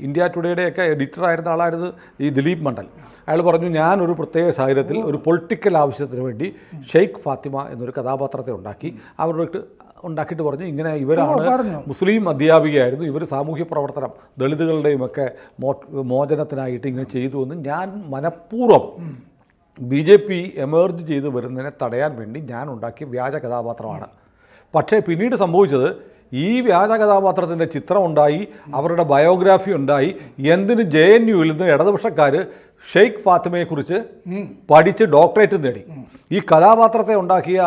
India ടുഡേയുടെയൊക്കെ എഡിറ്ററായിരുന്ന ആളായിരുന്നു ഈ ദിലീപ് മണ്ഡൽ. അയാൾ പറഞ്ഞു, ഞാനൊരു പ്രത്യേക സാഹചര്യത്തിൽ ഒരു പൊളിറ്റിക്കൽ ആവശ്യത്തിന് വേണ്ടി ഷെയ്ഖ് ഫാത്തിമ എന്നൊരു കഥാപാത്രത്തെ ഉണ്ടാക്കിയിട്ട് പറഞ്ഞു, ഇങ്ങനെ ഇവരാണ് മുസ്ലിം അധ്യാപികയായിരുന്നു, ഇവർ സാമൂഹ്യ പ്രവർത്തനം ദളിതുകളുടെയുമൊക്കെ മോചനത്തിനായിട്ട് ഇങ്ങനെ ചെയ്തു എന്ന് ഞാൻ മനഃപൂർവ്വം BJP എമേർജ് ചെയ്ത് വരുന്നതിനെ തടയാൻ വേണ്ടി ഞാൻ ഉണ്ടാക്കിയ വ്യാജ കഥാപാത്രമാണ്. പക്ഷേ പിന്നീട് സംഭവിച്ചത്, ഈ വ്യാജ കഥാപാത്രത്തിൻ്റെ ചിത്രമുണ്ടായി, അവരുടെ ബയോഗ്രാഫി ഉണ്ടായി. എന്തിന് JNUവിൽ നിന്ന് ഇടതുപക്ഷക്കാർ ഷെയ്ഖ് ഫാത്തിമയെക്കുറിച്ച് പഠിച്ച് ഡോക്ടറേറ്റ് നേടി. ഈ കഥാപാത്രത്തെ ഉണ്ടാക്കിയ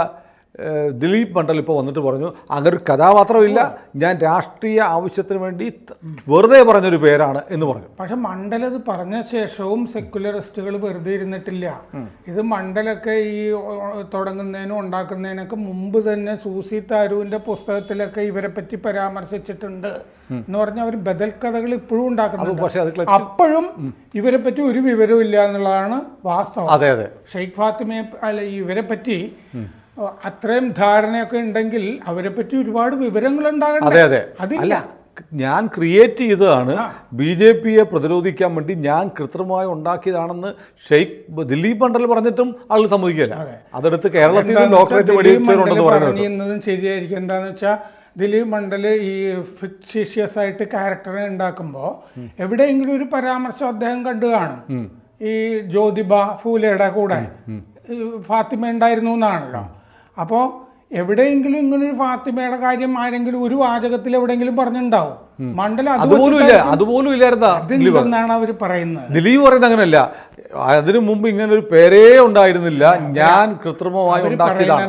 ദിലീപ് മണ്ഡൽ ഇപ്പോൾ വന്നിട്ട് പറഞ്ഞു, അങ്ങനെ ഒരു കഥാപാത്രമില്ല, ഞാൻ രാഷ്ട്രീയ ആവശ്യത്തിന് വേണ്ടി വെറുതെ പറഞ്ഞൊരു പേരാണ് എന്ന് പറഞ്ഞു. പക്ഷെ മണ്ഡൽ അത് പറഞ്ഞ ശേഷവും സെക്യുലറിസ്റ്റുകൾ വെറുതെ ഇരുന്നിട്ടില്ല. ഇത് മണ്ഡലൊക്കെ ഈ തുടങ്ങുന്നതിനും ഉണ്ടാക്കുന്നതിനൊക്കെ മുമ്പ് തന്നെ സൂസി താരൂരിന്റെ പുസ്തകത്തിലൊക്കെ ഇവരെ പറ്റി പരാമർശിച്ചിട്ടുണ്ട് എന്ന് പറഞ്ഞാൽ അവർ ബദൽ കഥകൾ ഇപ്പോഴും ഉണ്ടാക്കുന്നുണ്ട്. അപ്പോഴും ഇവരെ പറ്റി ഒരു വിവരവും ഇല്ല എന്നുള്ളതാണ് വാസ്തവം. അതെ അതെ, ഷെയ്ഖ് ഫാത്തിമയെ അല്ല ഇവരെ പറ്റി അത്രയും ധാരണയൊക്കെ ഉണ്ടെങ്കിൽ അവരെ പറ്റി ഒരുപാട് വിവരങ്ങൾ ഉണ്ടാകണം. അതെ അതെ, അതില്ല, ഞാൻ ക്രിയേറ്റ് ചെയ്തതാണ്, BJPയെ പ്രതിരോധിക്കാൻ വേണ്ടി ഞാൻ കൃത്രിമമായി ഉണ്ടാക്കിയതാണെന്ന് ഷെയ്ഖ് ദിലീപ് മണ്ഡൽ പറഞ്ഞിട്ടും ആൾ സമ്മതിക്കില്ല. അതെടുത്ത് കേരളത്തിൽ ഡോക്ടറേറ്റ് പറയുന്നതും ശരിയായിരിക്കും. എന്താണെന്ന് വെച്ചാൽ ദിലീപ് മണ്ഡൽ ഈ ഫിക്സിഷ്യസ് ആയിട്ട് ക്യാരക്ടറെ ഉണ്ടാക്കുമ്പോൾ എവിടെയെങ്കിലും ഒരു പരാമർശം അദ്ദേഹം കണ്ടു കാണും. ഈ ജ്യോതിബ ഫൂലെയുടെ കൂടെ ഫാത്തിമ ഉണ്ടായിരുന്നു എന്നാണല്ലോ. അപ്പോൾ എവിടെയെങ്കിലും ഇങ്ങനൊരു ഫാത്തിമയുടെ കാര്യം ആരെങ്കിലും ഒരു വാചകത്തിൽ എവിടെയെങ്കിലും പറഞ്ഞിട്ടുണ്ടാവും. മണ്ഡലം അതുപോലും ഇല്ലായിരുന്നാണ് അവർ പറയുന്നത്. ദിലീപ് പറയുന്നത് അങ്ങനെയല്ല, അതിനു മുമ്പ് ഇങ്ങനെ ഒരു പേരേ ഉണ്ടായിരുന്നില്ല, ഞാൻ കൃത്രിമമായി ഉണ്ടാക്കിയതാണ്.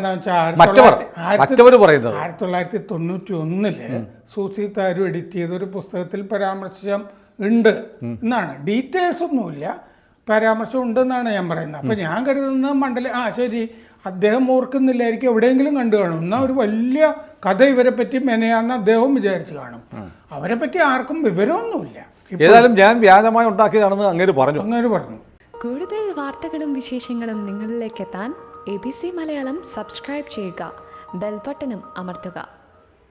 1991 സൂസി താരു എഡിറ്റ് ചെയ്ത ഒരു പുസ്തകത്തിൽ പരാമർശം ഉണ്ട് എന്നാണ്. ഡീറ്റെയിൽസ് ഒന്നുമില്ല, പരാമർശം ഉണ്ടെന്നാണ് ഞാൻ പറയുന്നത്. അപ്പം ഞാൻ കരുതുന്ന മണ്ഡലം ശരി, അദ്ദേഹം ഓർക്കുന്നില്ലായിരിക്കും, എവിടെയെങ്കിലും കണ്ടു കാണും. എന്നാൽ ഒരു വലിയ കഥ ഇവരെ പറ്റി മെനയാന്ന് അദ്ദേഹവും വിചാരിച്ചു കാണും. അവരെ പറ്റി ആർക്കും വിവരമൊന്നുമില്ല. ഏതായാലും ഞാൻ വ്യാജമായി ഉണ്ടാക്കിയതാണെന്ന് അങ്ങനെ പറഞ്ഞു. കൂടുതൽ വാർത്തകളും വിശേഷങ്ങളും നിങ്ങളിലേക്ക് എത്താൻ ABC മലയാളം സബ്സ്ക്രൈബ് ചെയ്യുക, ബെൽ ബട്ടണും അമർത്തുക.